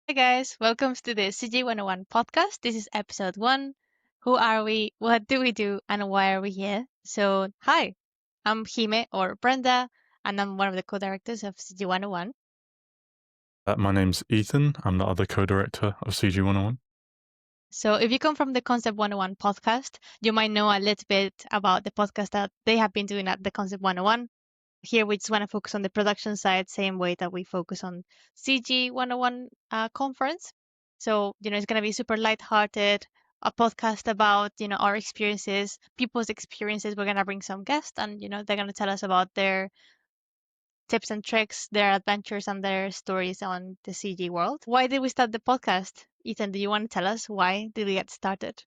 Hi guys, welcome to the CG101 Podcast. This is episode 1. Who are we? What do we do? And why are we here? So, hi, I'm Xime or Brenda, and I'm one of the co-directors of CG101. My name's Ethan. I'm the other co-director of CG101. So, if you come from the Concept 101 podcast, you might know a little bit about the podcast that they have been doing at the Concept 101. Here, we just want to focus on the production side, same way that we focus on CG101 conference. So, it's going to be super lighthearted, a podcast about, our experiences, people's experiences. We're going to bring some guests and, they're going to tell us about their tips and tricks, their adventures and their stories on the CG world. Why did we start the podcast? Ethan, do you want to tell us why did we get started?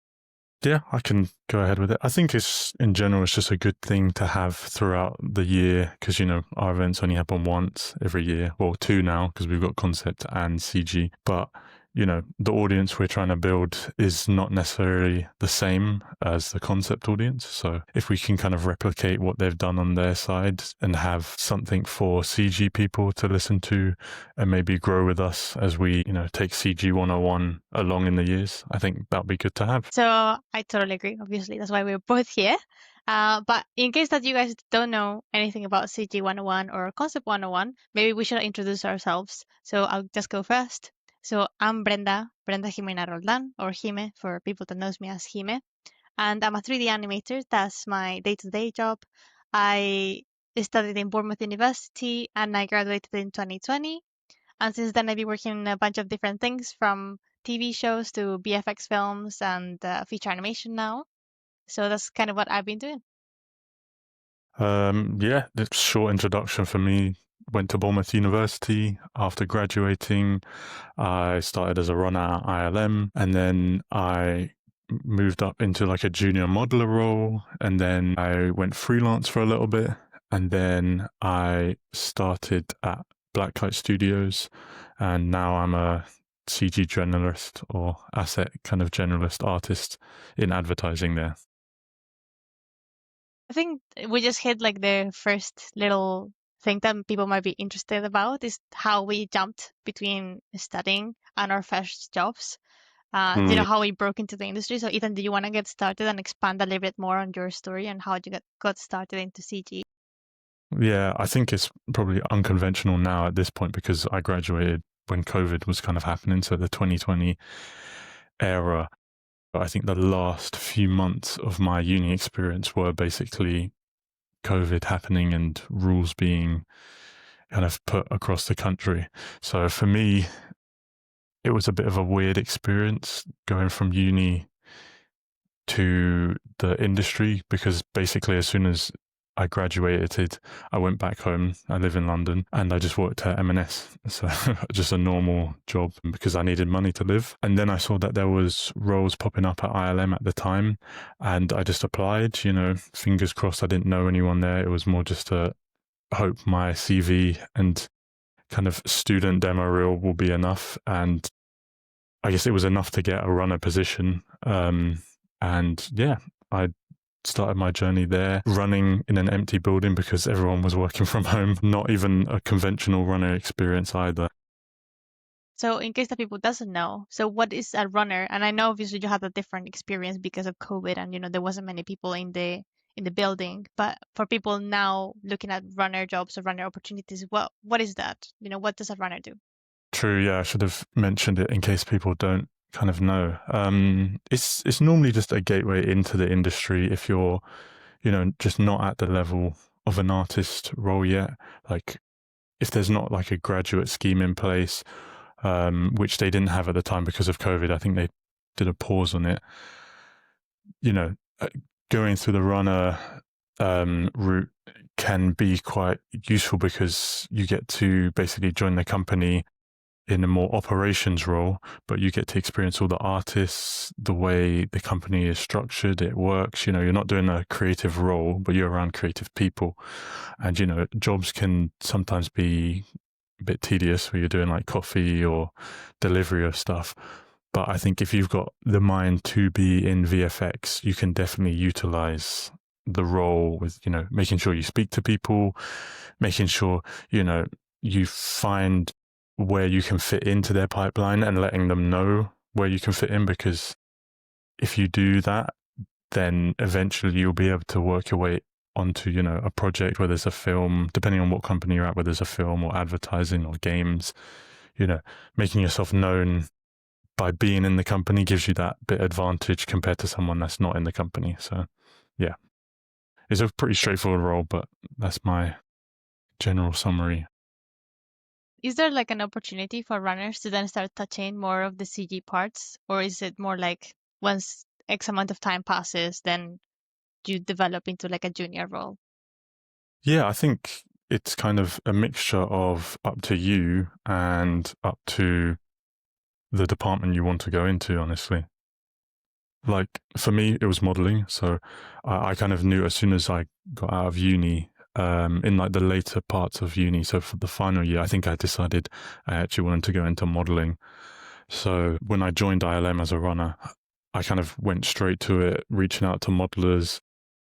Yeah, I can go ahead with it. I think in general, it's just a good thing to have throughout the year because, our events only happen once every year. Well, two now because we've got Concept and CG. But, the audience we're trying to build is not necessarily the same as the Concept audience. So if we can kind of replicate what they've done on their side and have something for CG people to listen to and maybe grow with us as we, take CG 101 along in the years, I think that'll be good to have. So I totally agree. Obviously, that's why we're both here. But in case that you guys don't know anything about CG 101 or Concept 101, maybe we should introduce ourselves. So I'll just go first. So I'm Brenda Ximena Roldan, or Xime for people that knows me as Xime. And I'm a 3D animator. That's my day-to-day job. I studied in Bournemouth University and I graduated in 2020. And since then, I've been working on a bunch of different things from TV shows to VFX films and feature animation now. So that's kind of what I've been doing. Yeah, the short introduction for me. Went to Bournemouth University. After graduating, I started as a runner at ILM, and then I moved up into like a junior modeler role, and then I went freelance for a little bit, and then I started at Blacklight Studios, and now I'm a CG generalist or asset kind of generalist artist in advertising there. I think we just hit like the first little thing that people might be interested about is how we jumped between studying and our first jobs. How we broke into the industry. So Ethan, do you want to get started and expand a little bit more on your story and how you got started into CG? Yeah, I think it's probably unconventional now at this point because I graduated when COVID was kind of happening. So the 2020 era, I think the last few months of my uni experience were basically COVID happening and rules being kind of put across the country. So for me, it was a bit of a weird experience going from uni to the industry because basically as soon as I graduated, I went back home. I live in London and I just worked at M&S. So just a normal job because I needed money to live. And then I saw that there was roles popping up at ILM at the time and I just applied, fingers crossed I didn't know anyone there. It was more just to hope my CV and kind of student demo reel will be enough. And I guess it was enough to get a runner position. And yeah, I started my journey there running in an empty building because everyone was working from home, not even a conventional runner experience either. So in case that people doesn't know, so what is a runner? And I know obviously you had a different experience because of COVID and there wasn't many people in the building, but for people now looking at runner jobs or runner opportunities, what is that? What does a runner do? True, yeah, I should have mentioned it in case people don't kind of know. It's normally just a gateway into the industry if you're, just not at the level of an artist role yet. Like if there's not like a graduate scheme in place, which they didn't have at the time because of COVID, I think they did a pause on it. Going through the runner route can be quite useful because you get to basically join the company in a more operations role, but you get to experience all the artists, the way the company is structured, it works. You're not doing a creative role, but you're around creative people. And, jobs can sometimes be a bit tedious where you're doing like coffee or delivery of stuff. But I think if you've got the mind to be in VFX, you can definitely utilize the role with, making sure you speak to people, making sure, you find where you can fit into their pipeline and letting them know where you can fit in, because if you do that, then eventually you'll be able to work your way onto, a project where there's a film, depending on what company you're at, where there's a film or advertising or games, making yourself known by being in the company gives you that bit advantage compared to someone that's not in the company. So yeah, it's a pretty straightforward role, but that's my general summary. Is there like an opportunity for runners to then start touching more of the CG parts, or is it more like once X amount of time passes, then you develop into like a junior role? Yeah, I think it's kind of a mixture of up to you and up to the department you want to go into, honestly. Like for me, it was modeling. So I kind of knew as soon as I got out of uni, in like the later parts of uni. So for the final year, I think I decided I actually wanted to go into modeling. So when I joined ILM as a runner, I kind of went straight to it, reaching out to modelers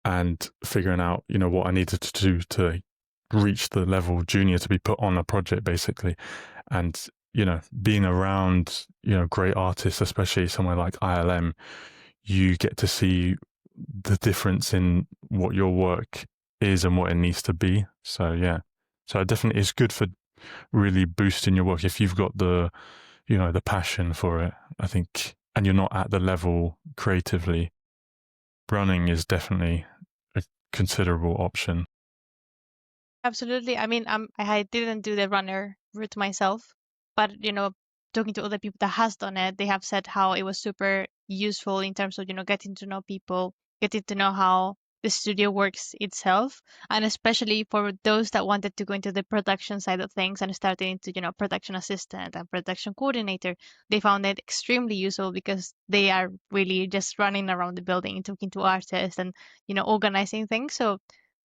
and figuring out, what I needed to do to reach the level junior to be put on a project, basically. And, being around, great artists, especially somewhere like ILM, you get to see the difference in what your work is and what it needs to be. So yeah, so definitely it's good for really boosting your work if you've got the the passion for it, I think, and you're not at the level creatively. Running is definitely a considerable option. Absolutely. I mean, I didn't do the runner route myself, but talking to other people that has done it, they have said how it was super useful in terms of getting to know people, getting to know how the studio works itself, and especially for those that wanted to go into the production side of things and starting into production assistant and production coordinator, they found it extremely useful because they are really just running around the building and talking to artists and organizing things. So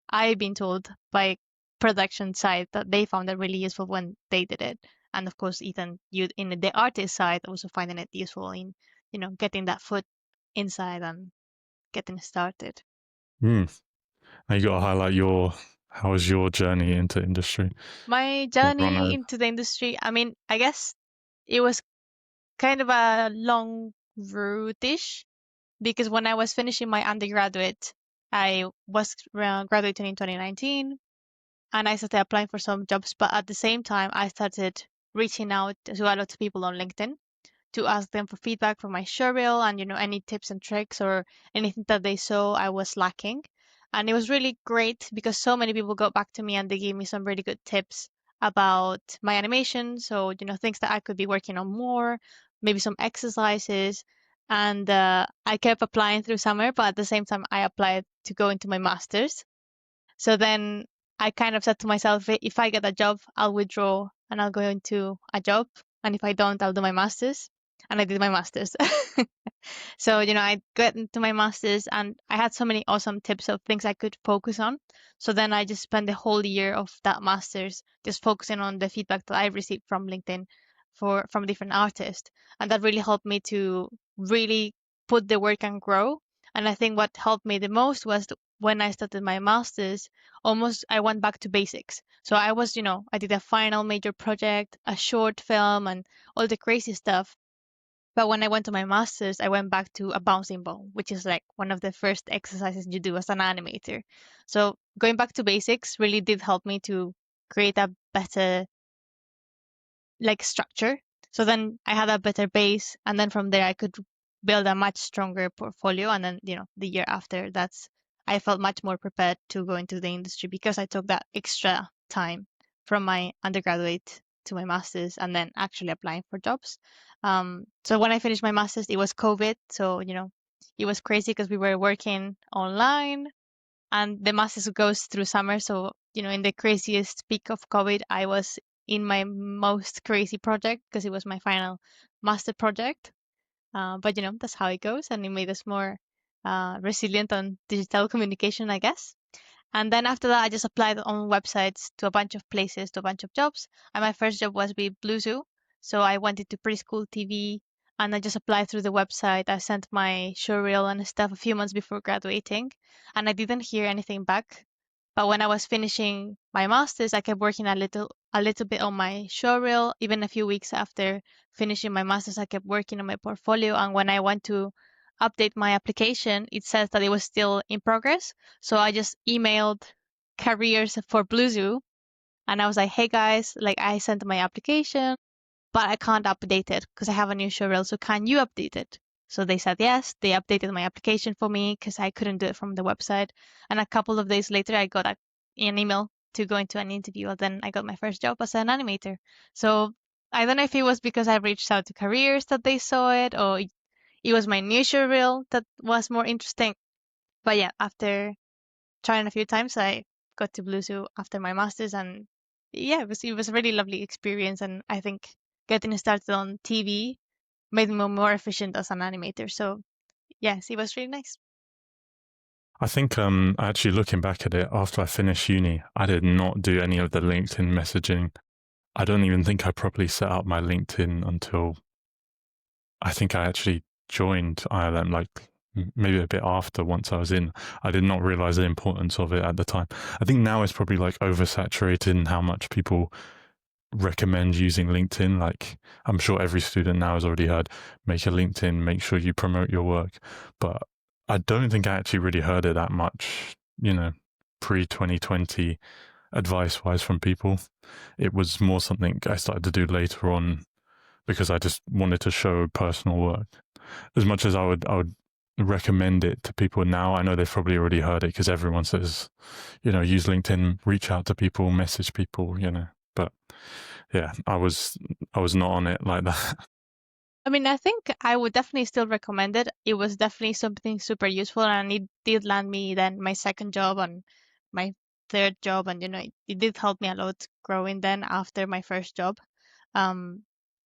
I've been told by production side that they found it really useful when they did it. And of course, Ethan, you in the artist side also finding it useful in, getting that foot inside and getting started. Mm. Now you got to highlight how was your journey into industry? My Or journey runner? into the industry, I mean, I guess it was kind of a long route-ish because when I was finishing my undergraduate, I was graduating in 2019 and I started applying for some jobs, but at the same time, I started reaching out to a lot of people on LinkedIn to ask them for feedback for my showreel and any tips and tricks or anything that they saw I was lacking. And it was really great because so many people got back to me and they gave me some really good tips about my animation. So things that I could be working on more, maybe some exercises. And I kept applying through summer, but at the same time, I applied to go into my master's. So then I kind of said to myself, if I get a job, I'll withdraw and I'll go into a job. And if I don't, I'll do my master's. And I did my master's. So, I got into my master's and I had so many awesome tips of things I could focus on. So then I just spent the whole year of that master's just focusing on the feedback that I received from LinkedIn from different artists. And that really helped me to really put the work and grow. And I think what helped me the most was when I started my master's, almost I went back to basics. So I was, I did a final major project, a short film, and all the crazy stuff. But when I went to my master's, I went back to a bouncing ball, which is like one of the first exercises you do as an animator. So going back to basics really did help me to create a better like structure. So then I had a better base, and then from there I could build a much stronger portfolio. And then the year after, I felt much more prepared to go into the industry because I took that extra time from my undergraduate to my master's, and then actually applying for jobs. So when I finished my master's, it was COVID, so it was crazy because we were working online and the master's goes through summer. So, in the craziest peak of COVID, I was in my most crazy project because it was my final master project. But, that's how it goes. And it made us more resilient on digital communication, I guess. And then after that, I just applied on websites to a bunch of places, to a bunch of jobs. And my first job was with Blue Zoo. So I went into preschool TV and I just applied through the website. I sent my showreel and stuff a few months before graduating and I didn't hear anything back. But when I was finishing my master's, I kept working a little a little bit on my showreel. Even a few weeks after finishing my master's, I kept working on my portfolio. And when I went to update my application, it says that it was still in progress. So I just emailed careers for Bluezoo, and I was like, hey guys, like I sent my application, but I can't update it because I have a new showreel. So can you update it? So they said yes. They updated my application for me because I couldn't do it from the website. And a couple of days later, I got an email to go into an interview. And then I got my first job as an animator. So I don't know if it was because I reached out to careers that they saw it, or it was my new showreel that was more interesting. But yeah, after trying a few times, I got to Bluezoo after my master's, and yeah, it was a really lovely experience. And I think getting started on TV made me more efficient as an animator. So yes, it was really nice. I think actually looking back at it, after I finished uni, I did not do any of the LinkedIn messaging. I don't even think I properly set up my LinkedIn until I think I actually joined ILM, like maybe a bit after, once I was in. I did not realize the importance of it at the time. I think now it's probably like oversaturated in how much people recommend using LinkedIn. Like I'm sure every student now has already heard, make a LinkedIn, make sure you promote your work. But I don't think I actually really heard it that much, pre-2020 advice-wise from people. It was more something I started to do later on because I just wanted to show personal work. As much as I would recommend it to people now, I know they've probably already heard it because everyone says, use LinkedIn, reach out to people, message people, But yeah, I was not on it like that. I mean, I think I would definitely still recommend it. It was definitely something super useful, and it did land me then my second job and my third job, and it did help me a lot growing then after my first job. Um,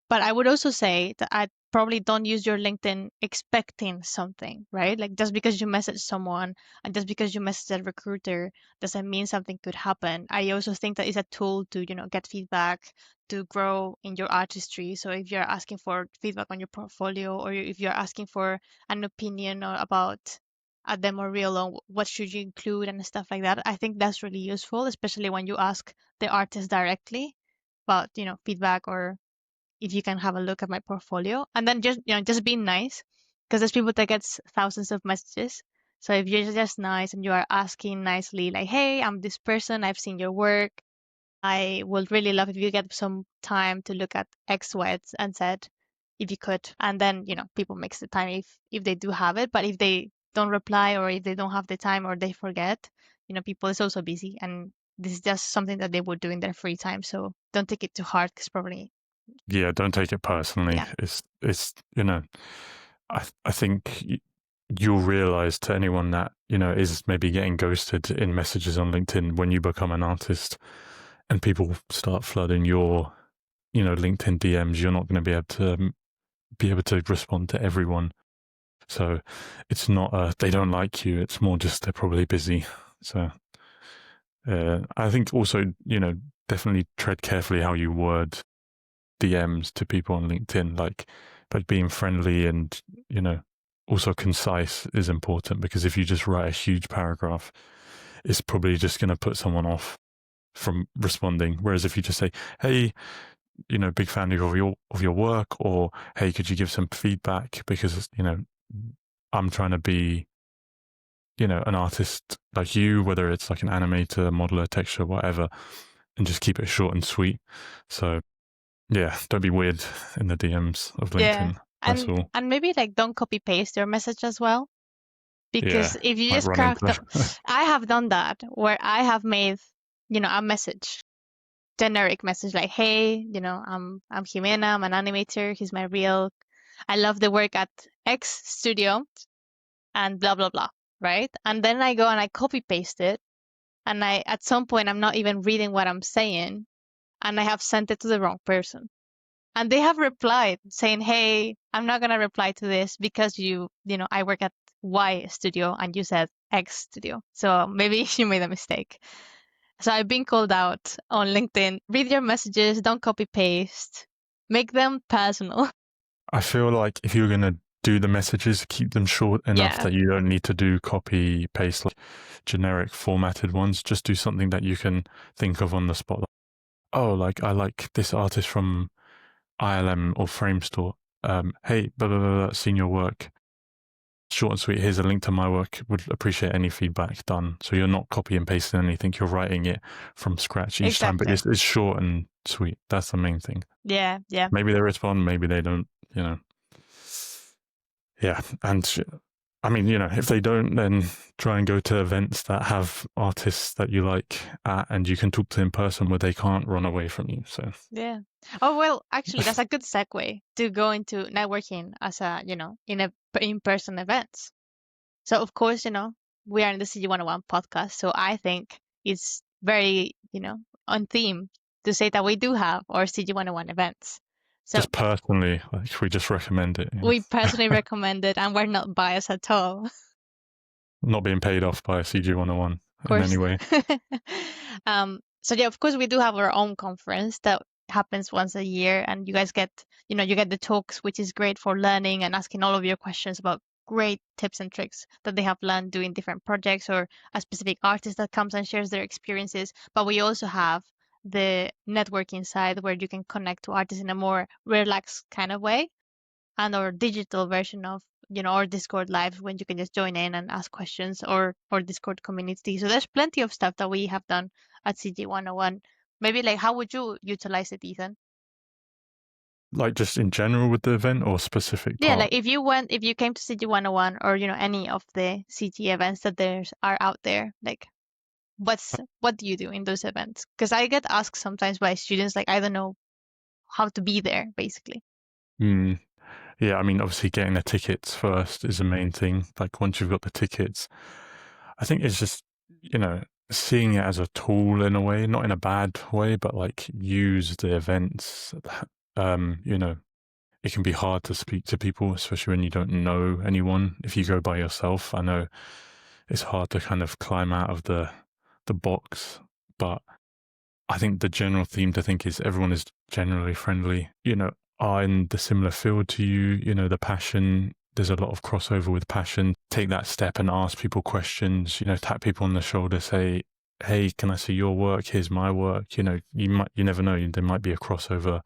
but I would also say that I probably don't use your LinkedIn expecting something, right? Like just because you message someone and just because you message a recruiter doesn't mean something could happen. I also think that it's a tool to, get feedback, to grow in your artistry. So if you're asking for feedback on your portfolio, or if you're asking for an opinion or about a demo reel on what should you include and stuff like that, I think that's really useful, especially when you ask the artist directly about, feedback, or if you can have a look at my portfolio. And then just be nice, because there's people that gets thousands of messages. So if you're just nice and you are asking nicely, like, hey, I'm this person, I've seen your work, I would really love if you get some time to look at X, Y, and Z, if you could. And then, people makes the time if they do have it. But if they don't reply, or if they don't have the time, or they forget, people is also busy, and this is just something that they would do in their free time. So don't take it too hard, because probably, Yeah, don't take it personally. yeah. It's I think you'll realize, to anyone that is maybe getting ghosted in messages on LinkedIn, when you become an artist and people start flooding your LinkedIn DMs, you're not going to be able to respond to everyone. So it's not they don't like you, it's more just they're probably busy. So I think also definitely tread carefully how you word DMs to people on LinkedIn, like being friendly and also concise is important, because if you just write a huge paragraph, it's probably just going to put someone off from responding. Whereas if you just say, hey, big fan of your work, or hey, could you give some feedback, because I'm trying to be an artist like you, whether it's like an animator, modeler, texture, whatever, and just keep it short and sweet. So yeah, don't be weird in the DMs of LinkedIn. Yeah. That's all. And maybe like don't copy paste your message as well. Because if you just craft them, I have done that where I have made, a message, generic message, like, hey, I'm Ximena, I'm an animator, here's my reel. I love the work at X studio and blah blah blah, right? And then I go and I copy paste it, and at some point I'm not even reading what I'm saying, and I have sent it to the wrong person. And they have replied saying, hey, I'm not going to reply to this because I work at Y studio and you said X studio. So maybe you made a mistake. So I've been called out on LinkedIn. Read your messages, don't copy paste, make them personal. I feel like if you're going to do the messages, keep them short enough that you don't need to do copy paste, like generic formatted ones. Just do something that you can think of on the spot. oh, like I like this artist from ILM or Framestore. Hey, blah, blah, blah, blah, seen your work. Short and sweet. Here's a link to my work. Would appreciate any feedback done. So you're not copy and pasting anything. You're writing it from scratch each time, but Exactly. it's short and sweet. That's the main thing. Yeah, yeah. Maybe they respond, maybe they don't, you know. Yeah. And I mean, you know, if they don't, then try and go to events that have artists that you like at, and you can talk to in person where they can't run away from you. So Yeah. Oh, well, actually, that's a good segue to go into networking as a, in-person events. So, of course, we are in the CG101 podcast. So I think it's very, on theme to say that we do have our CG101 events. So just personally, like, we just recommend it. we personally recommend it and we're not biased at all. Not being paid off by CG101 Of in course. any way. So yeah, of course we do have our own conference that happens once a year, and you guys get, you get the talks, which is great for learning and asking all of your questions about great tips and tricks that they have learned doing different projects, or a specific artist that comes and shares their experiences. But we also have the networking side where you can connect to artists in a more relaxed kind of way, and our digital version of our Discord live when you can just join in and ask questions, or Discord community. So there's plenty of stuff that we have done at CG101. Maybe like how would you utilize it, Ethan? Like just in general with the event or specific Yeah, part? like if you came to CG101, or any of the CG events that there's are out there, like what do you do in those events? Because I get asked sometimes by students, like I don't know how to be there, basically. Mm. Yeah, I mean, obviously getting the tickets first is the main thing. Like once you've got the tickets, I think it's just, you know, seeing it as a tool in a way, not in a bad way, but like use the events. You know, it can be hard to speak to people, especially when you don't know anyone. If you go by yourself, I know it's hard to kind of climb out of the box, but I think the general theme to think is everyone is generally friendly, you know, are in the similar field to you, you know, the passion. There's a lot of crossover with passion. Take that step and ask people questions, you know, tap people on the shoulder, say, hey, can I see your work? Here's my work. You know, you never know, there might be a crossover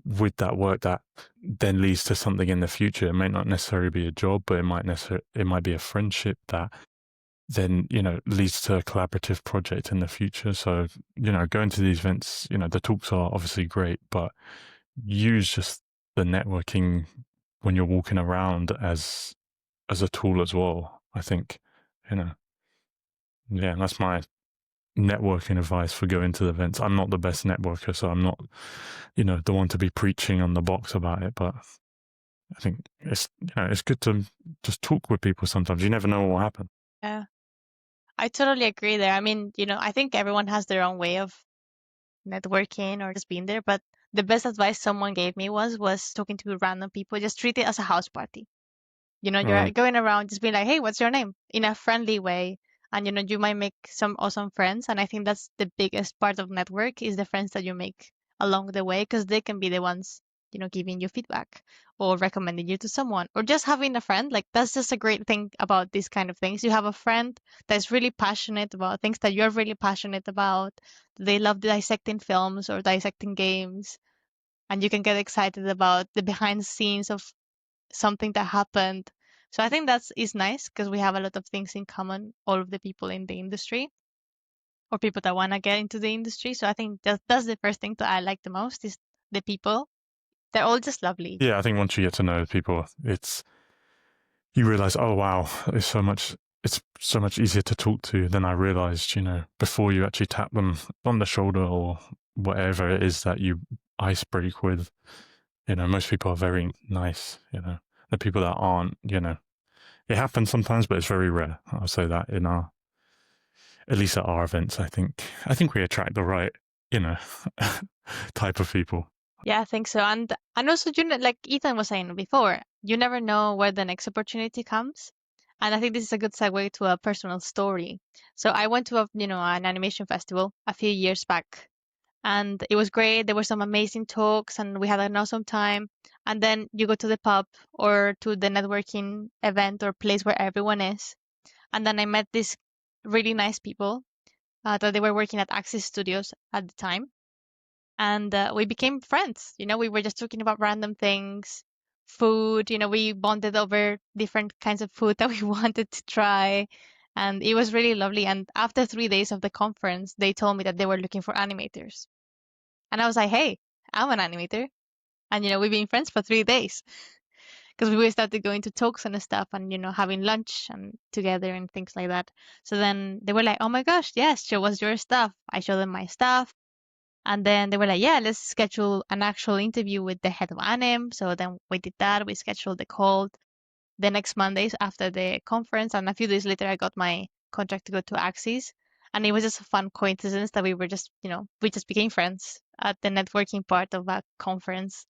with that work that then leads to something in the future. It may not necessarily be a job, but it might be a friendship that then, you know, leads to a collaborative project in the future. So, you know, going to these events, you know, the talks are obviously great, but use just the networking when you're walking around as a tool as well. I think, you know, yeah, that's my networking advice for going to the events. I'm not the best networker, so I'm not, you know, the one to be preaching on the box about it, but I think it's good to just talk with people sometimes. You never know what will happen. Yeah, I totally agree there. I mean, I think everyone has their own way of networking or just being there. But the best advice someone gave me was talking to random people. Just treat it as a house party. You're Mm. going around just being like, hey, what's your name? In a friendly way. And you might make some awesome friends. And I think that's the biggest part of network is the friends that you make along the way, because they can be the ones, giving you feedback or recommending you to someone, or just having a friend. Like that's just a great thing about these kind of things. You have a friend that's really passionate about things that you're really passionate about. They love dissecting films or dissecting games, and you can get excited about the behind the scenes of something that happened. So I think that's is nice because we have a lot of things in common, all of the people in the industry or people that want to get into the industry. So I think that's the first thing that I like the most is the people. They're all just lovely. Yeah, I think once you get to know people, you realize, oh wow, it's so much easier to talk to than I realized, you know, before you actually tap them on the shoulder or whatever it is that you ice break with. You know, most people are very nice, you know. The people that aren't, you know, it happens sometimes, but it's very rare. I'll say that at least at our events, I think we attract the right, you know, type of people. Yeah, I think so. And also, like Ethan was saying before, you never know where the next opportunity comes. And I think this is a good segue to a personal story. So I went to an animation festival a few years back, and it was great. There were some amazing talks and we had an awesome time. And then you go to the pub or to the networking event or place where everyone is. And then I met these really nice people that they were working at Axis Studios at the time. and we became friends. We were just talking about random things, food. We bonded over different kinds of food that we wanted to try, and it was really lovely. And after 3 days of the conference, they told me that they were looking for animators, and I was like, "Hey, I'm an animator," and we've been friends for 3 days because we started going to talks and stuff, and having lunch and together and things like that. So then they were like, "Oh my gosh, yes, show us your stuff." I showed them my stuff. And then they were like, yeah, let's schedule an actual interview with the head of anim. So then we did that. We scheduled the call the next Mondays after the conference. And a few days later, I got my contract to go to Axis. And it was just a fun coincidence that we were just, we just became friends at the networking part of that conference.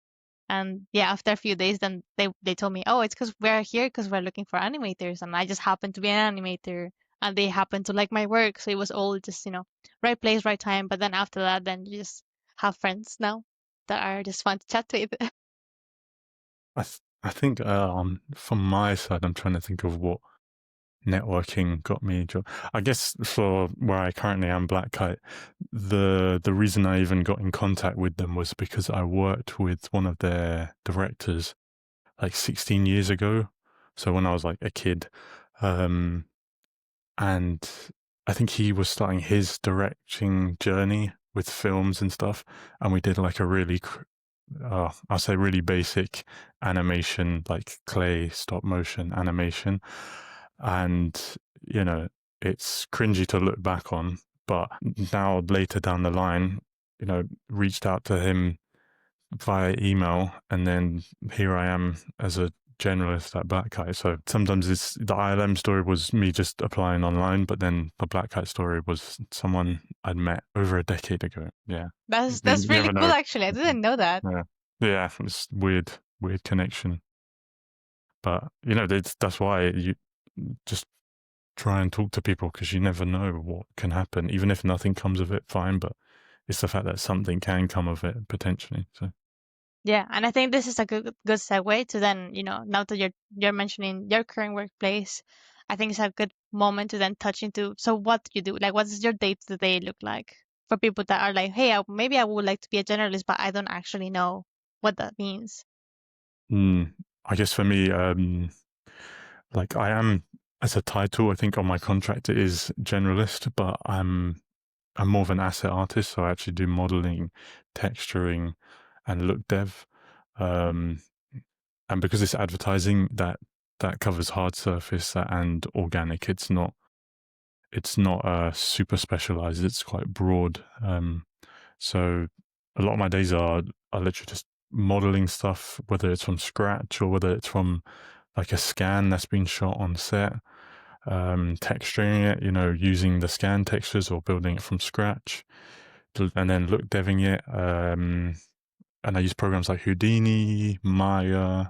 And yeah, after a few days, then they told me, oh, it's because we're here because we're looking for animators. And I just happened to be an animator and they happened to like my work. So it was all just, right place, right time. But then after that, then you just have friends now that are just fun to chat with. I think from my side, I'm trying to think of what networking got me a job. I guess for where I currently am, Black Kite, the reason I even got in contact with them was because I worked with one of their directors like 16 years ago. So when I was like a kid, and I think he was starting his directing journey with films and stuff, and we did like a really I'll say really basic animation, like clay stop motion animation. And, it's cringy to look back on, but now later down the line, reached out to him via email, and then here I am as a generalist at Black Kite. So sometimes the ILM story was me just applying online, but then the Black Kite story was someone I'd met over a decade ago. Yeah. That's You really never cool, know. actually. I didn't know that. Yeah. Yeah, it's weird connection. But, that's why you just try and talk to people, because you never know what can happen. Even if nothing comes of it, fine. But it's the fact that something can come of it potentially. So Yeah, and I think this is a good segue to then, now that you're mentioning your current workplace, I think it's a good moment to then touch into, so what do you do? Like, what does your day-to-day look like for people that are like, hey, maybe I would like to be a journalist, but I don't actually know what that means. I guess for me, like I am, as a title, I think on my contract it is generalist, but I'm more of an asset artist, so I actually do modeling, texturing, and look dev. And because it's advertising, that covers hard surface and organic. It's not super specialized. It's quite broad. So a lot of my days are literally just modeling stuff, whether it's from scratch or whether it's from like a scan that's been shot on set, texturing it, using the scan textures or building it from scratch, and then look deving it. And I use programs like Houdini, Maya,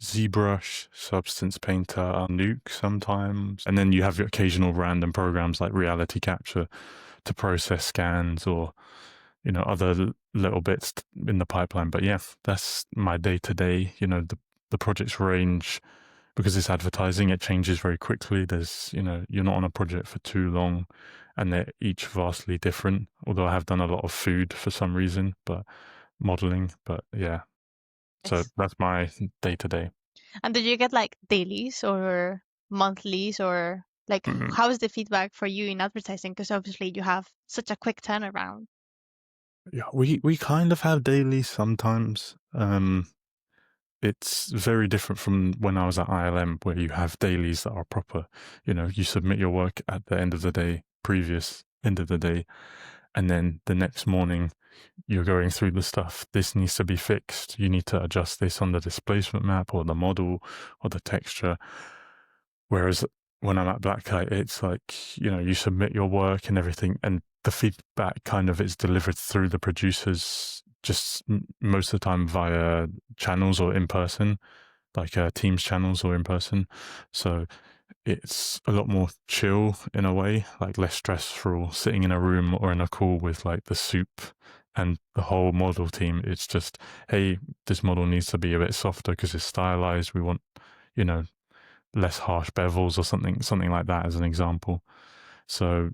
ZBrush, Substance Painter, Nuke sometimes. And then you have your occasional random programs like Reality Capture to process scans or, other little bits in the pipeline. But yeah, that's my day to day. The projects range, because it's advertising, it changes very quickly. There's, you're not on a project for too long, and they're each vastly different. Although I have done a lot of food for some reason, but modeling, but yeah. So Yes. that's my day to day. And do you get like dailies or monthlies, or like how is the feedback for you in advertising? Because obviously you have such a quick turnaround. Yeah, we kind of have daily sometimes. It's very different from when I was at ILM, where you have dailies that are proper. You submit your work at the end of the day, previous end of the day, and then the next morning you're going through the stuff. This needs to be fixed. You need to adjust this on the displacement map or the model or the texture. Whereas when I'm at Black Kite, it's like, you submit your work and everything, and the feedback kind of is delivered through the producers, just most of the time via channels or in person, like Teams channels or in person. So it's a lot more chill in a way, like less stressful sitting in a room or in a call with like the soup and the whole model team. It's just, hey, this model needs to be a bit softer because it's stylized. We want, you know, less harsh bevels or something like that as an example. So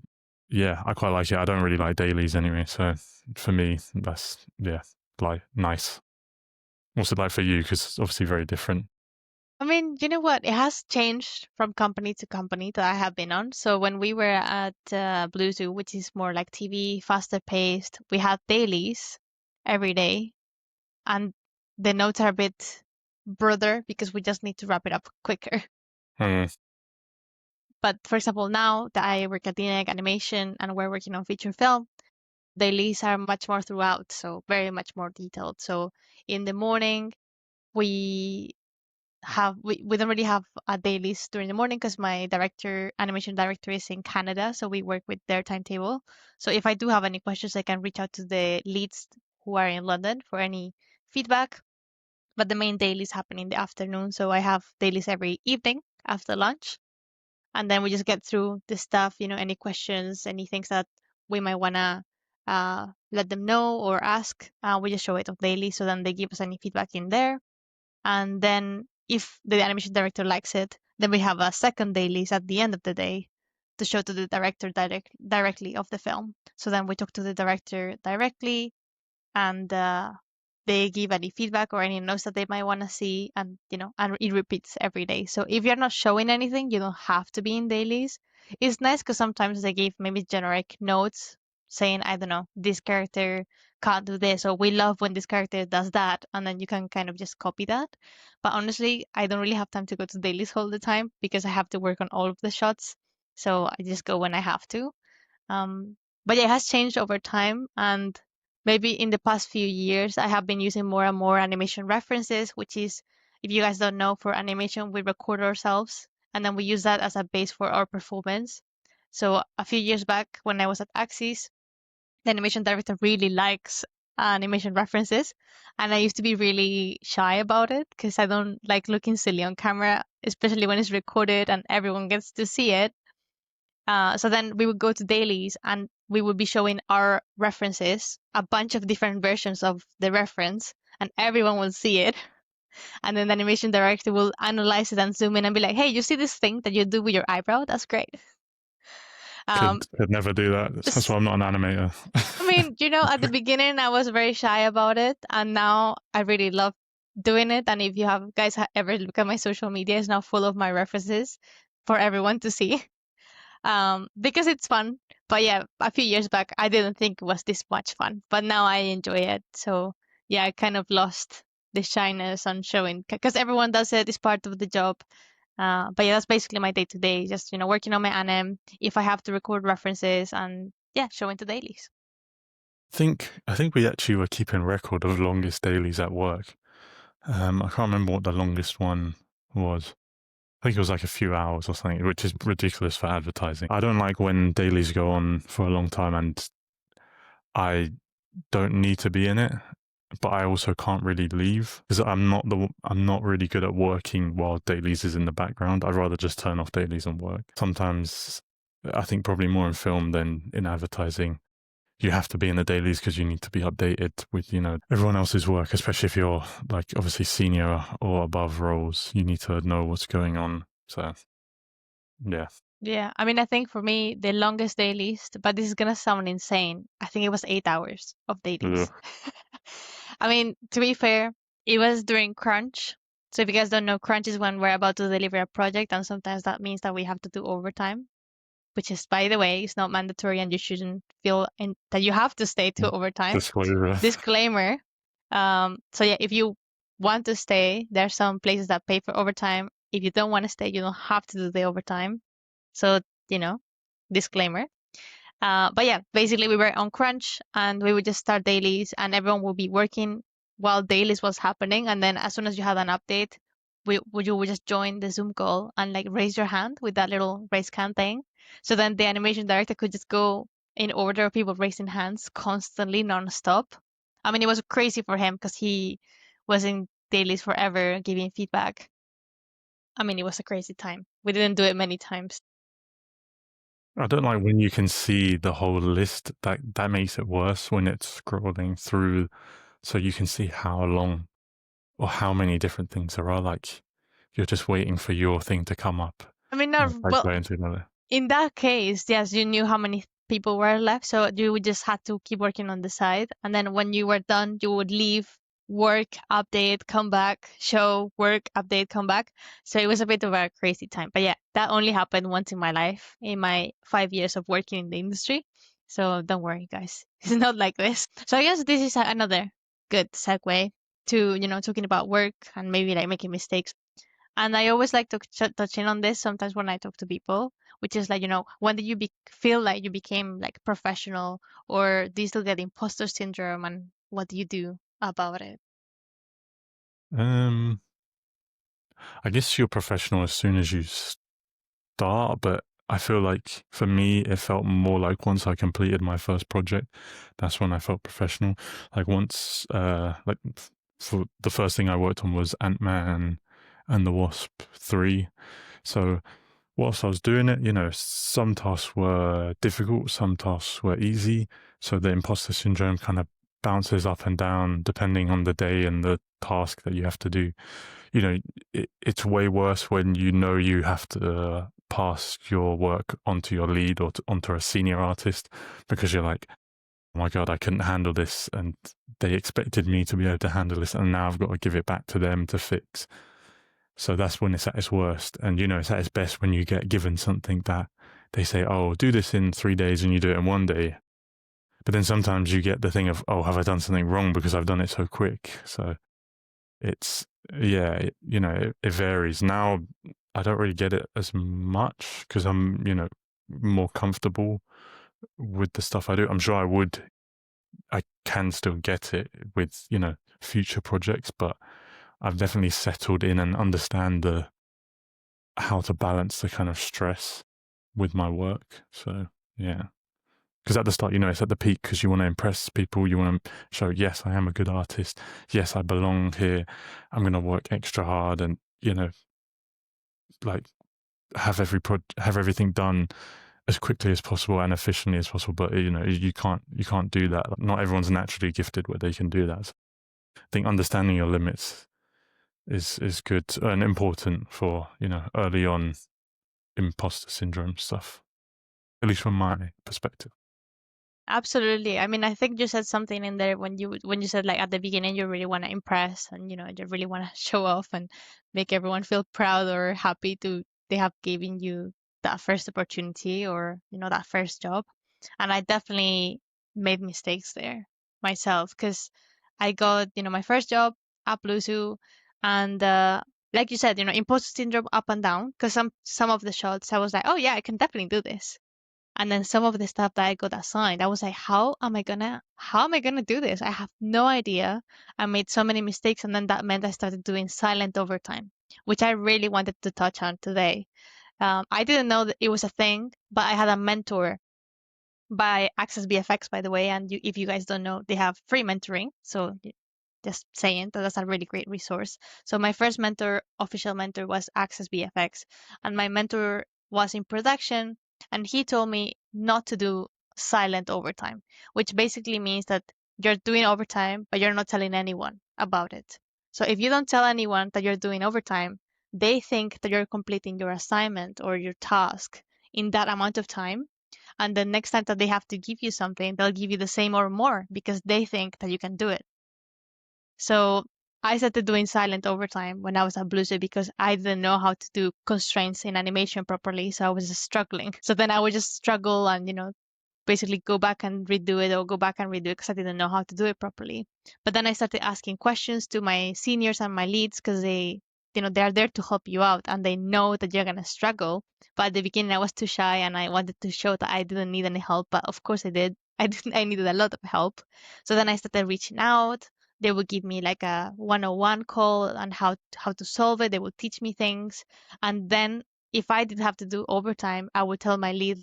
yeah, I quite like it. I don't really like dailies anyway, so for me, that's like nice. What's it like for you? Because it's obviously very different. I mean, you know what? It has changed from company to company that I have been on. So when we were at Blue Zoo, which is more like TV, faster paced, we had dailies every day, and the notes are a bit broader because we just need to wrap it up quicker. Mm. But for example, now that I work at DNEG Animation and we're working on feature film, dailies are much more throughout, so very much more detailed. So in the morning, we we don't really have a dailies during the morning because my animation director is in Canada, so we work with their timetable. So if I do have any questions, I can reach out to the leads who are in London for any feedback. But the main dailies happen in the afternoon, so I have dailies every evening after lunch, and then we just get through the stuff. Any questions, any things that we might wanna let them know or ask. We just show it on daily, so then they give us any feedback in there. And then if the animation director likes it, then we have a second dailies at the end of the day to show to the director directly of the film. So then we talk to the director directly, and they give any feedback or any notes that they might want to see, and and it repeats every day. So if you're not showing anything, you don't have to be in dailies. It's nice because sometimes they give maybe generic notes saying, I don't know, this character can't do this, or we love when this character does that, and then you can kind of just copy that. But honestly, I don't really have time to go to dailies all the time because I have to work on all of the shots, so I just go when I have to. um, but yeah, it has changed over time, and maybe in the past few years, I have been using more and more animation references, which is, if you guys don't know, for animation, we record ourselves and then we use that as a base for our performance. So a few years back when I was at Axis, the animation director really likes animation references. And I used to be really shy about it because I don't like looking silly on camera, especially when it's recorded and everyone gets to see it. So then we would go to dailies and we would be showing our references, a bunch of different versions of the reference, and everyone will see it. And then the animation director will analyze it and zoom in and be like, "Hey, you see this thing that you do with your eyebrow? That's great." Um, Could never do that. That's why I'm not an animator. I mean, at the beginning I was very shy about it, and now I really love doing it. And if you have guys ever look at my social media, it's now full of my references for everyone to see. Because it's fun. But yeah, a few years back, I didn't think it was this much fun, but now I enjoy it. So yeah, I kind of lost the shyness on showing because everyone does it. It's part of the job. But yeah, that's basically my day to day. Just working on my anim. If I have to record references and yeah, showing to dailies. I think we actually were keeping record of longest dailies at work. I can't remember what the longest one was. I think it was like a few hours or something, which is ridiculous for advertising. I don't like when dailies go on for a long time and I don't need to be in it, but I also can't really leave because I'm not really good at working while dailies is in the background. I'd rather just turn off dailies and work. Sometimes I think probably more in film than in advertising, you have to be in the dailies because you need to be updated with, everyone else's work, especially if you're like obviously senior or above roles, you need to know what's going on. So, yeah. Yeah, I mean, I think for me, the longest dailies, but this is gonna sound insane. I think it was 8 hours of dailies. Ugh. I mean, to be fair, it was during crunch. So if you guys don't know, crunch is when we're about to deliver a project, and sometimes that means that we have to do overtime, which is, by the way, it's not mandatory, and you shouldn't feel that you have to stay to overtime. Disclosure. Disclaimer. So yeah, if you want to stay, there are some places that pay for overtime. If you don't want to stay, you don't have to do the overtime. So, disclaimer. But yeah, basically we were on crunch and we would just start dailies and everyone would be working while dailies was happening. And then as soon as you had an update, you would just join the Zoom call and like raise your hand with that little raise hand thing. So then the animation director could just go in order of people raising hands constantly, non-stop. I mean, it was crazy for him because he was in dailies forever giving feedback. I mean, it was a crazy time. We didn't do it many times. I don't like when you can see the whole list. That makes it worse when it's scrolling through, so you can see how long or how many different things there are. Like you're just waiting for your thing to come up. I mean, not Like well. going to another. In that case, yes, you knew how many people were left. So you would just had to keep working on the side. And then when you were done, you would leave, work, update, come back, show, work, update, come back. So it was a bit of a crazy time. But yeah, that only happened once in my life, in my 5 years of working in the industry. So don't worry, guys. It's not like this. So I guess this is another good segue to, talking about work and maybe like making mistakes. And I always like to touch in on this sometimes when I talk to people, which is like, when did you feel like you became like professional, or do you still get imposter syndrome, and what do you do about it? I guess you're professional as soon as you start, but I feel like for me, it felt more like once I completed my first project, that's when I felt professional. Like once, for the first thing I worked on was Ant-Man and the Wasp 3. So whilst I was doing it, some tasks were difficult, some tasks were easy. So the imposter syndrome kind of bounces up and down depending on the day and the task that you have to do. It's way worse when you have to pass your work onto your lead or onto a senior artist, because you're like, oh my God, I couldn't handle this, and they expected me to be able to handle this, and now I've got to give it back to them to fix. So that's when it's at its worst. And, it's at its best when you get given something that they say, oh, do this in 3 days, and you do it in 1 day. But then sometimes you get the thing of, oh, have I done something wrong because I've done it so quick? So it's, yeah, it varies. Now I don't really get it as much because I'm, more comfortable with the stuff I do. I'm sure I can still get it with, future projects, but I've definitely settled in and understand how to balance the kind of stress with my work. So yeah, because at the start, it's at the peak because you want to impress people. You want to show, yes, I am a good artist. Yes, I belong here. I'm going to work extra hard and, like have everything done as quickly as possible and efficiently as possible. But, you can't do that. Not everyone's naturally gifted where they can do that. So I think understanding your limits is good and important for, early on imposter syndrome stuff, at least from my perspective. Absolutely. I mean, I think you said something in there when you said like at the beginning you really want to impress, and you really want to show off and make everyone feel proud or happy to they have given you that first opportunity, or that first job. And I definitely made mistakes there myself, because I got my first job at Bluetooth, and like you said, imposter syndrome up and down, because some of the shots I was like, oh yeah, I can definitely do this. And then some of the stuff that I got assigned, I was like, how am I gonna do this? I have no idea. I made so many mistakes, and then that meant I started doing silent overtime, which I really wanted to touch on today. I didn't know that it was a thing, but I had a mentor by Access BFX, by the way. And if you guys don't know, they have free mentoring. So just saying that that's a really great resource. So my first official mentor, was Access BFX, and my mentor was in production, and he told me not to do silent overtime, which basically means that you're doing overtime, but you're not telling anyone about it. So if you don't tell anyone that you're doing overtime, they think that you're completing your assignment or your task in that amount of time. And the next time that they have to give you something, they'll give you the same or more because they think that you can do it. So I started doing silent overtime when I was at Bluesy because I didn't know how to do constraints in animation properly. So I was just struggling. So then I would just struggle and, basically go back and redo it, or go back and redo it because I didn't know how to do it properly. But then I started asking questions to my seniors and my leads, because they're there to help you out and they know that you're going to struggle. But at the beginning I was too shy and I wanted to show that I didn't need any help. But of course I did. I needed a lot of help. So then I started reaching out. They would give me like a 101 call on how to solve it. They would teach me things. And then if I did have to do overtime, I would tell my lead,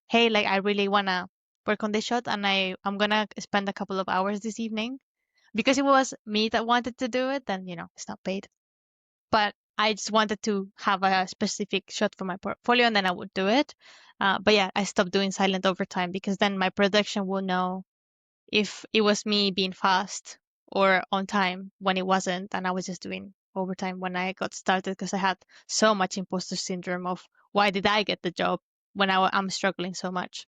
hey, like I really wanna work on this shot, and I'm gonna spend a couple of hours this evening. Because it was me that wanted to do it, then it's not paid. But I just wanted to have a specific shot for my portfolio, and then I would do it. But yeah, I stopped doing silent overtime because then my production will know if it was me being fast or on time when it wasn't, and I was just doing overtime when I got started, because I had so much imposter syndrome of why did I get the job when I'm struggling so much.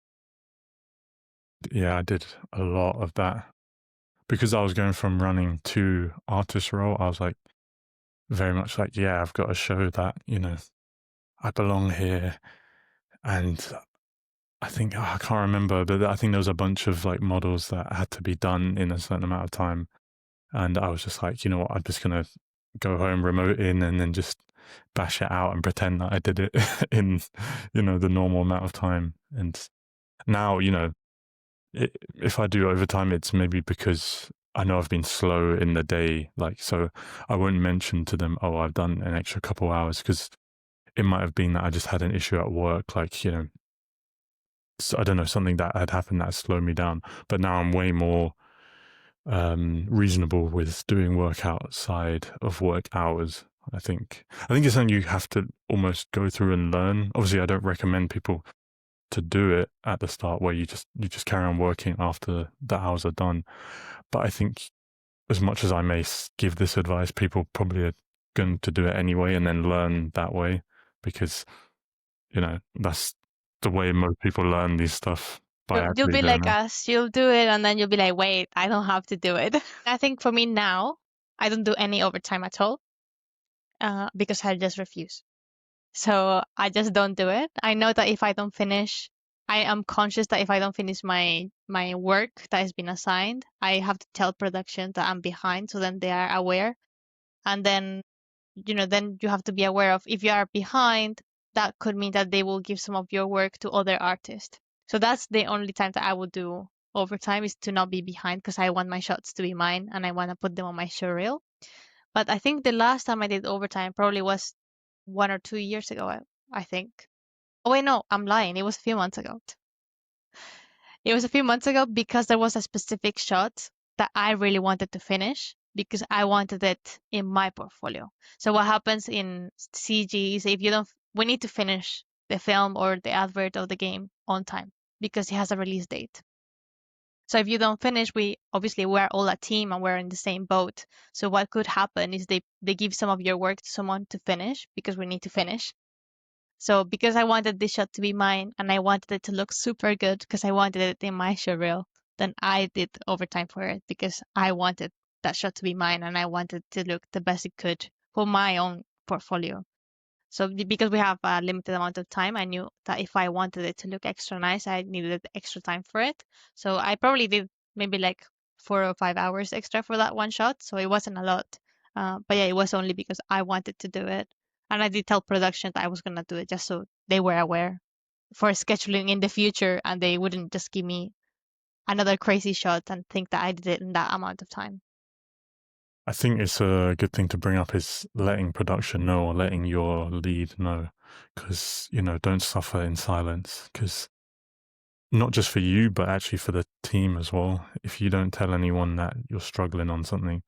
Yeah, I did a lot of that because I was going from running to artist role. I was like very much like, yeah, I've got to show that, I belong here. And I think, I can't remember, but I think there was a bunch of like models that had to be done in a certain amount of time. And I was just like, you know what, I'm just going to go home, remote in, and then just bash it out and pretend that I did it in, the normal amount of time. And now, if I do overtime, it's maybe because I know I've been slow in the day. Like, so I won't mention to them, oh, I've done an extra couple hours, because it might have been that I just had an issue at work. Like, so I don't know, something that had happened that slowed me down. But now I'm way more reasonable with doing work outside of work hours. I think it's something you have to almost go through and learn. Obviously, I don't recommend people to do it at the start where you just carry on working after the hours are done. But I think as much as I may give this advice, people probably are going to do it anyway and then learn that way, because that's the way most people learn these stuff, by You'll actually be doing like it. us. You'll do it, and then you'll be like, wait, I don't have to do it. I think for me now, I don't do any overtime at all because I just refuse. So I just don't do it. I know that if I don't finish, I am conscious that if I don't finish my work that has been assigned, I have to tell production that I'm behind, so then they are aware. And then then you have to be aware of, if you are behind, that could mean that they will give some of your work to other artists. So that's the only time that I would do overtime, is to not be behind, because I want my shots to be mine and I want to put them on my show reel. But I think the last time I did overtime probably was 1 or 2 years ago, I think. Oh wait, no, I'm lying. It was a few months ago. It was a few months ago because there was a specific shot that I really wanted to finish because I wanted it in my portfolio. So what happens in CG is, if you don't, we need to finish the film or the advert of the game on time because it has a release date. So if you don't finish, we're all a team and we're in the same boat. So what could happen is they give some of your work to someone to finish because we need to finish. So because I wanted this shot to be mine and I wanted it to look super good because I wanted it in my show reel, then I did overtime for it because I wanted that shot to be mine and I wanted to look the best it could for my own portfolio. So because we have a limited amount of time, I knew that if I wanted it to look extra nice, I needed extra time for it. So I probably did maybe like 4 or 5 hours extra for that one shot. So it wasn't a lot. But yeah, it was only because I wanted to do it. And I did tell production that I was going to do it just so they were aware for scheduling in the future and they wouldn't just give me another crazy shot and think that I did it in that amount of time. I think it's a good thing to bring up, is letting production know, or letting your lead know, because, don't suffer in silence, because not just for you, but actually for the team as well. If you don't tell anyone that you're struggling on something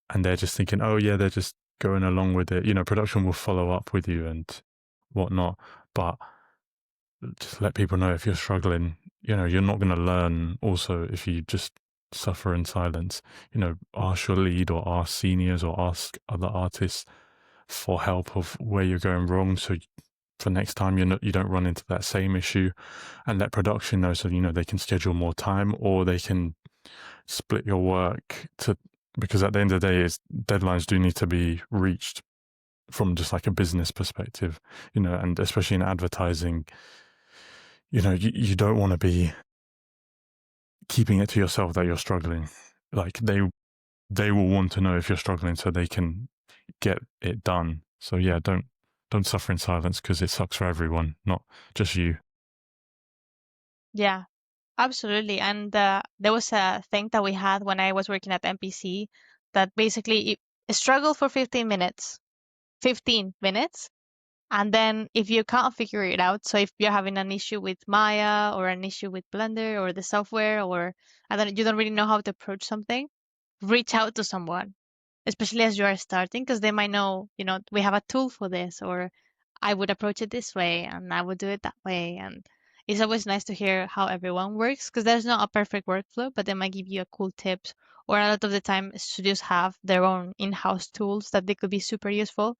and they're just thinking, oh yeah, they're just going along with it, production will follow up with you and whatnot. But just let people know, if you're struggling, you're not going to learn also if you just suffer in silence. Ask your lead or ask seniors or ask other artists for help of where you're going wrong, so for next time you don't run into that same issue. And let production know, so they can schedule more time, or they can split your work because at the end of the day, deadlines do need to be reached from just like a business perspective, and especially in advertising, you don't want to be keeping it to yourself that you're struggling. Like, they will want to know if you're struggling so they can get it done. So yeah, don't suffer in silence, because it sucks for everyone, not just you. Yeah, absolutely. And there was a thing that we had when I was working at MPC that basically struggle for 15 minutes. 15 minutes. And then if you can't figure it out, so if you're having an issue with Maya or an issue with Blender or the software, or you don't really know how to approach something, reach out to someone, especially as you are starting, because they might know, we have a tool for this, or I would approach it this way and I would do it that way. And it's always nice to hear how everyone works, because there's not a perfect workflow, but they might give you a cool tips. Or a lot of the time, studios have their own in-house tools that they could be super useful.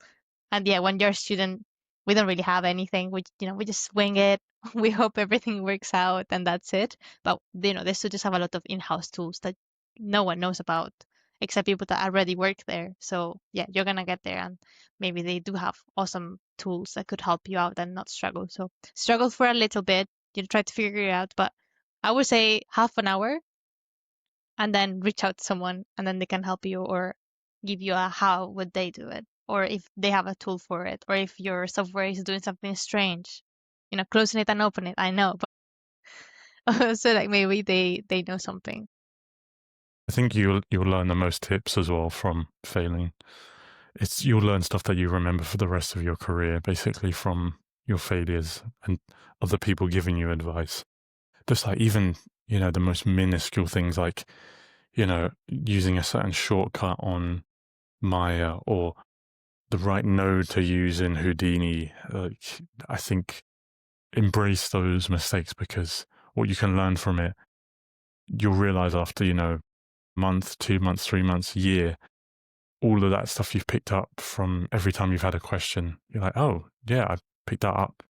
And yeah, when you're a student, we don't really have anything. We just wing it. we hope everything works out and that's it. But they still just have a lot of in-house tools that no one knows about except people that already work there. So yeah, you're gonna get there, and maybe they do have awesome tools that could help you out and not struggle. So struggle for a little bit, try to figure it out, but I would say half an hour and then reach out to someone and then they can help you or give you a how would they do it, or if they have a tool for it, or if your software is doing something strange, closing it and open it, I know, but so like maybe they know something. I think you'll learn the most tips as well from failing. You'll learn stuff that you remember for the rest of your career, basically from your failures and other people giving you advice. Just like even, the most minuscule things like, using a certain shortcut on Maya or the right node to use in Houdini. Like, I think embrace those mistakes, because what you can learn from it, you'll realize after, month, 2 months, 3 months, year, all of that stuff you've picked up from every time you've had a question. You're like, oh, yeah, I picked that up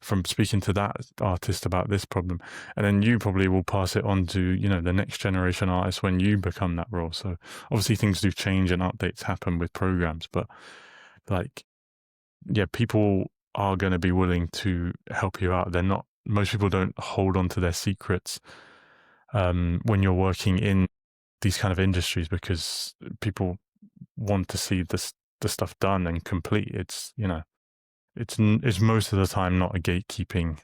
from speaking to that artist about this problem. And then you probably will pass it on to, the next generation artist when you become that role. So obviously things do change and updates happen with programs, but like, yeah, people are going to be willing to help you out. Most people don't hold on to their secrets when you're working in these kind of industries, because people want to see the stuff done and complete. It's most of the time not a gatekeeping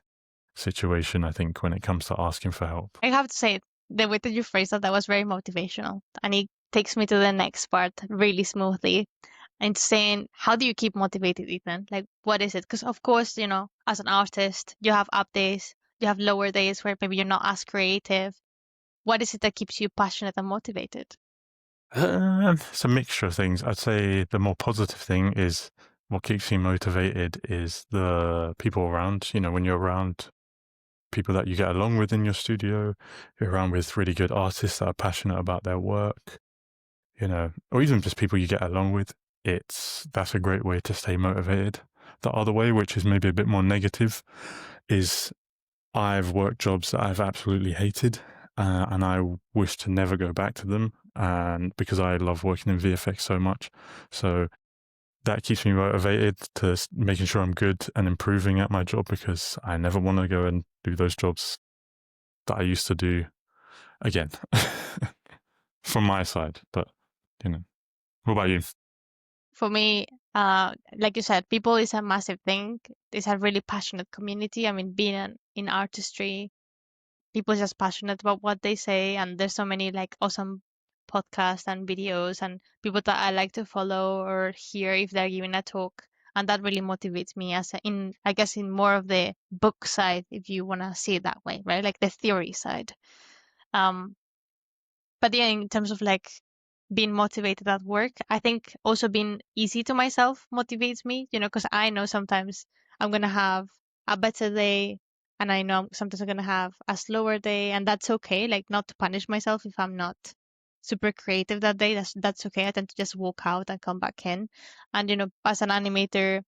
situation, I think, when it comes to asking for help. I have to say, the way that you phrased that was very motivational, and it takes me to the next part really smoothly. And saying, how do you keep motivated, Ethan? Like, what is it? Because of course, as an artist, you have up days, you have lower days where maybe you're not as creative. What is it that keeps you passionate and motivated? It's a mixture of things. I'd say the more positive thing is what keeps me motivated is the people around. When you're around people that you get along with in your studio, you're around with really good artists that are passionate about their work, or even just people you get along with. That's a great way to stay motivated. The other way, which is maybe a bit more negative, is I've worked jobs that I've absolutely hated, and I wish to never go back to them. And because I love working in VFX so much, so that keeps me motivated to making sure I'm good and improving at my job, because I never want to go and do those jobs that I used to do again. From my side, but what about you? For me, like you said, people is a massive thing. It's a really passionate community. I mean, being in artistry, people are just passionate about what they say, and there's so many like awesome podcasts and videos and people that I like to follow or hear if they're giving a talk, and that really motivates me I guess in more of the book side, if you want to see it that way, right? Like the theory side. Um, but yeah, in terms of like being motivated at work, I think also being easy to myself motivates me, because I know sometimes I'm going to have a better day and I know sometimes I'm going to have a slower day, and that's okay. Like, not to punish myself if I'm not super creative that day. That's okay. I tend to just walk out and come back in. And, as an animator,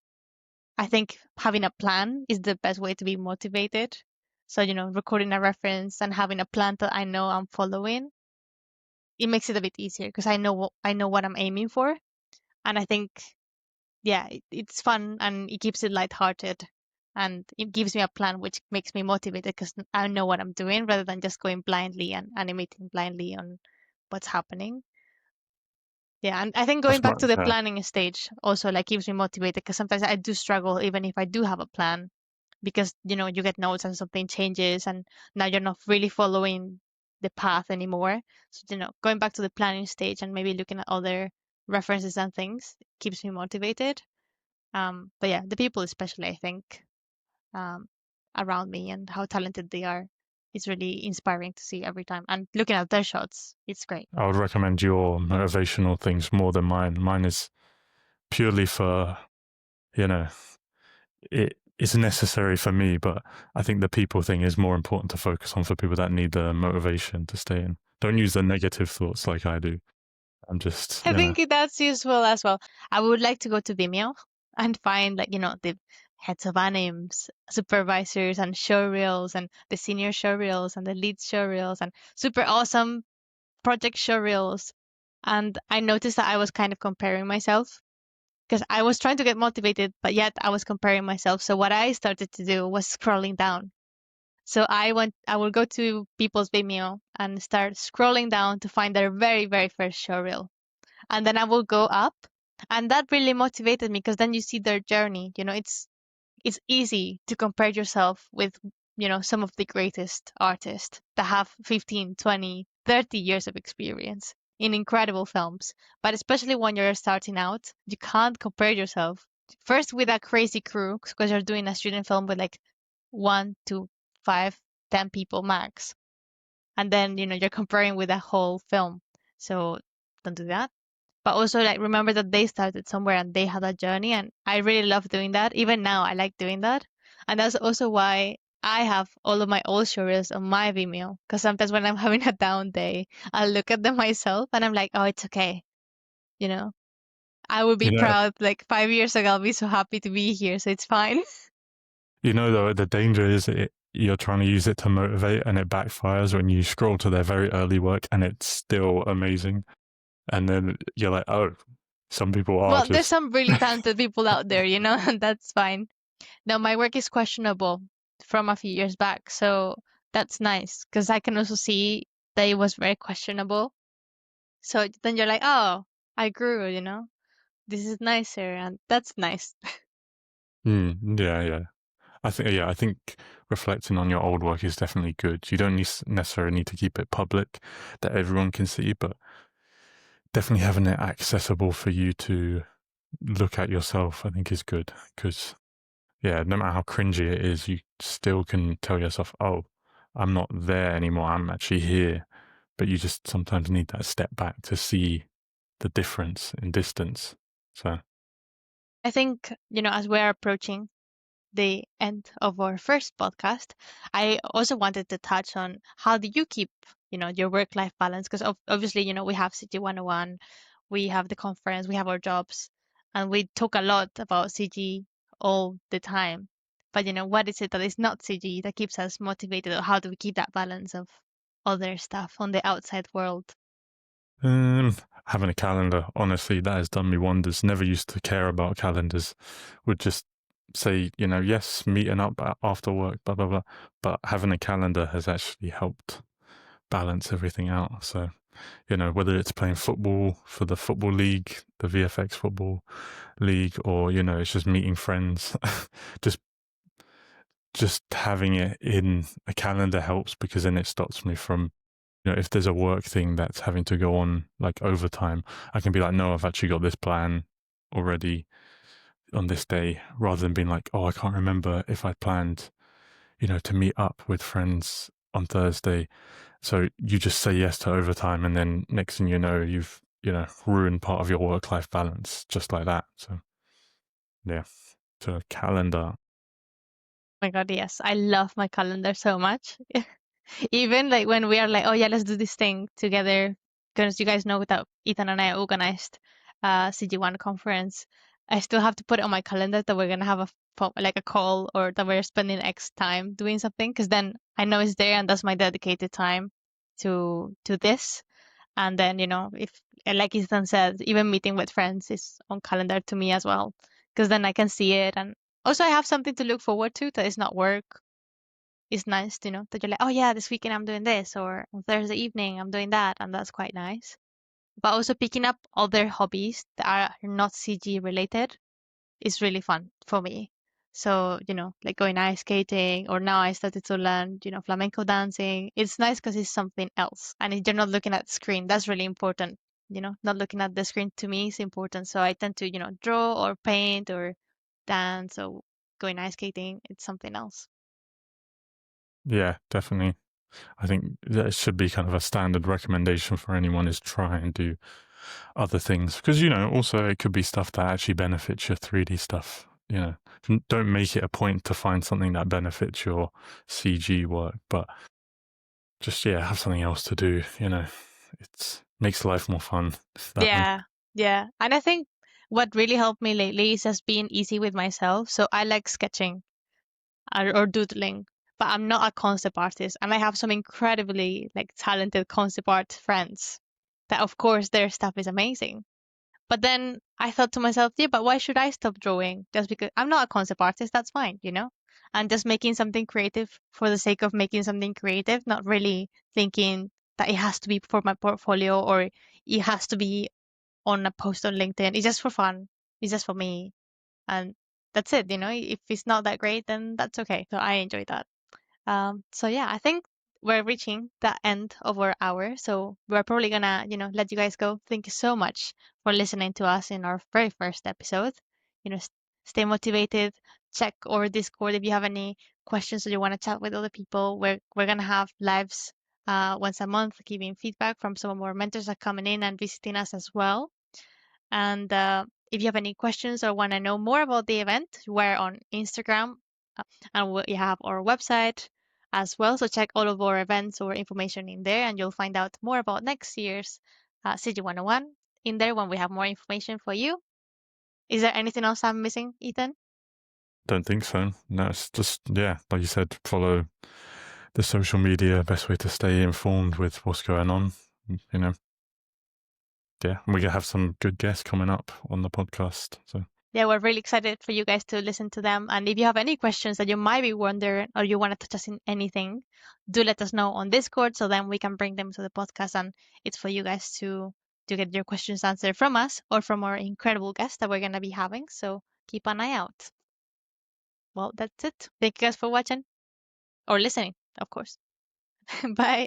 I think having a plan is the best way to be motivated. So, recording a reference and having a plan that I know I'm following, it makes it a bit easier because I know what I'm aiming for, and I think yeah, it's fun and it keeps it lighthearted, and it gives me a plan which makes me motivated because I know what I'm doing rather than just going blindly and animating blindly on what's happening. Yeah, and I think going That's back to much. the planning stage also like keeps me motivated because sometimes I do struggle even if I do have a plan, because you get notes and something changes and now you're not really following the path anymore. So going back to the planning stage and maybe looking at other references and things keeps me motivated. But yeah, the people especially, I think, um, around me and how talented they are is really inspiring to see every time, and looking at their shots, it's great. I would recommend your motivational things more than mine. Mine is purely for, it's necessary for me, but I think the people thing is more important to focus on for people that need the motivation to stay in. Don't use the negative thoughts like I do. I'm just, I think that's useful as well. I would like to go to Vimeo and find like the heads of animes, supervisors and showreels and the senior showreels and the lead showreels and super awesome project showreels. And I noticed that I was kind of comparing myself because I was trying to get motivated, but yet I was comparing myself. So what I started to do was scrolling down. So I will go to people's Vimeo and start scrolling down to find their very, very first showreel. And then I will go up. And that really motivated me because then you see their journey. It's easy to compare yourself with, some of the greatest artists that have 15, 20, 30 years of experience in incredible films. But especially when you're starting out, you can't compare yourself first with a crazy crew because you're doing a student film with like 1 to 5, 10 people max. And then, you're comparing with a whole film. So don't do that. But also like remember that they started somewhere and they had a journey, and I really love doing that. Even now I like doing that. And that's also why I have all of my old showreels on my Vimeo. Because sometimes when I'm having a down day, I look at them myself and I'm like, oh, it's okay. You know, I would be You know, proud like 5 years ago. I'll be so happy to be here. So it's fine. though, the danger is you're trying to use it to motivate and it backfires when you scroll to their very early work and it's still amazing. And then you're like, oh, some people are Well, there's just. some really talented people out there, and that's fine. No, my work is questionable from a few years back, so that's nice because I can also see that it was very questionable. So then you're like, oh, I grew, this is nicer, and that's nice. Yeah, yeah. I think reflecting on your old work is definitely good. You don't necessarily need to keep it public that everyone can see, but definitely having it accessible for you to look at yourself, I think is good. Because, yeah, no matter how cringy it is, you still can tell yourself, oh, I'm not there anymore. I'm actually here. But you just sometimes need that step back to see the difference in distance. So, I think, as we're approaching the end of our first podcast, I also wanted to touch on how do you keep, your work-life balance? Because obviously, we have CG101, we have the conference, we have our jobs, and we talk a lot about CG all the time. But, what is it that is not CG that keeps us motivated, or how do we keep that balance of other stuff on the outside world? Um, having a calendar, honestly, that has done me wonders. Never used to care about calendars. Would just say, yes, meeting up after work, blah, blah, blah. But having a calendar has actually helped balance everything out. So, whether it's playing football for the football league, the VFX football league, or, it's just meeting friends, just having it in a calendar helps because then it stops me from if there's a work thing that's having to go on like overtime, I can be like, no, I've actually got this plan already on this day, rather than being like, oh, I can't remember if I planned, to meet up with friends on Thursday. So you just say yes to overtime, and then next thing you know, you've, ruined part of your work-life balance just like that. So, yeah, to a calendar. My God, yes. I love my calendar so much. Even like when we are like, oh yeah, let's do this thing together, because you guys know that Ethan and I organized CG1 conference. I still have to put it on my calendar that we're gonna have like a call, or that we're spending X time doing something, because then I know it's there and that's my dedicated time to this. And then, if like Ethan said, even meeting with friends is on calendar to me as well, because then I can see it, and also I have something to look forward to that is not work. It's nice, that you're like, oh yeah, this weekend I'm doing this, or on Thursday evening I'm doing that, and that's quite nice. But also picking up other hobbies that are not CG related is really fun for me. So, like going ice skating, or now I started to learn, flamenco dancing. It's nice because it's something else, and you're not looking at the screen. That's really important. Not looking at the screen to me is important. So I tend to, draw or paint or dance or going ice skating. It's something else. Yeah, definitely. I think that should be kind of a standard recommendation for anyone is try and do other things. Because, also it could be stuff that actually benefits your 3D stuff. Don't make it a point to find something that benefits your CG work, but just, have something else to do. It makes life more fun. That way. Yeah, yeah. And I think what really helped me lately is just being easy with myself. So I like sketching or doodling, but I'm not a concept artist. And I have some incredibly like talented concept art friends that, of course, their stuff is amazing. But then I thought to myself, yeah, but why should I stop drawing? Just because I'm not a concept artist, that's fine, you know? And just making something creative for the sake of making something creative, not really thinking that it has to be for my portfolio or it has to be on a post on LinkedIn. It's just for fun. It's just for me. And that's it, you know? If it's not that great, then that's okay. So I enjoy that. So yeah, I think we're reaching the end of our hour. So we're probably gonna, let you guys go. Thank you so much for listening to us in our very first episode. Stay motivated. Check our Discord if you have any questions or you want to chat with other people. We're gonna have lives once a month, giving feedback from some of our mentors that are coming in and visiting us as well. And if you have any questions or want to know more about the event, we're on Instagram and we have our website as well. So check all of our events or information in there, and you'll find out more about next year's CG101 in there when we have more information for you. Is there anything else I'm missing, Ethan? Don't think so. No, it's just, yeah, like you said, follow the social media, best way to stay informed with what's going on, you know. Yeah, we're gonna have some good guests coming up on the podcast. So Yeah, we're really excited for you guys to listen to them. And if you have any questions that you might be wondering or you want to touch us in anything, do let us know on Discord so then we can bring them to the podcast. And it's for you guys to get your questions answered from us or from our incredible guests that we're gonna be having. So keep an eye out. Well, that's it. Thank you guys for watching or listening, of course. Bye.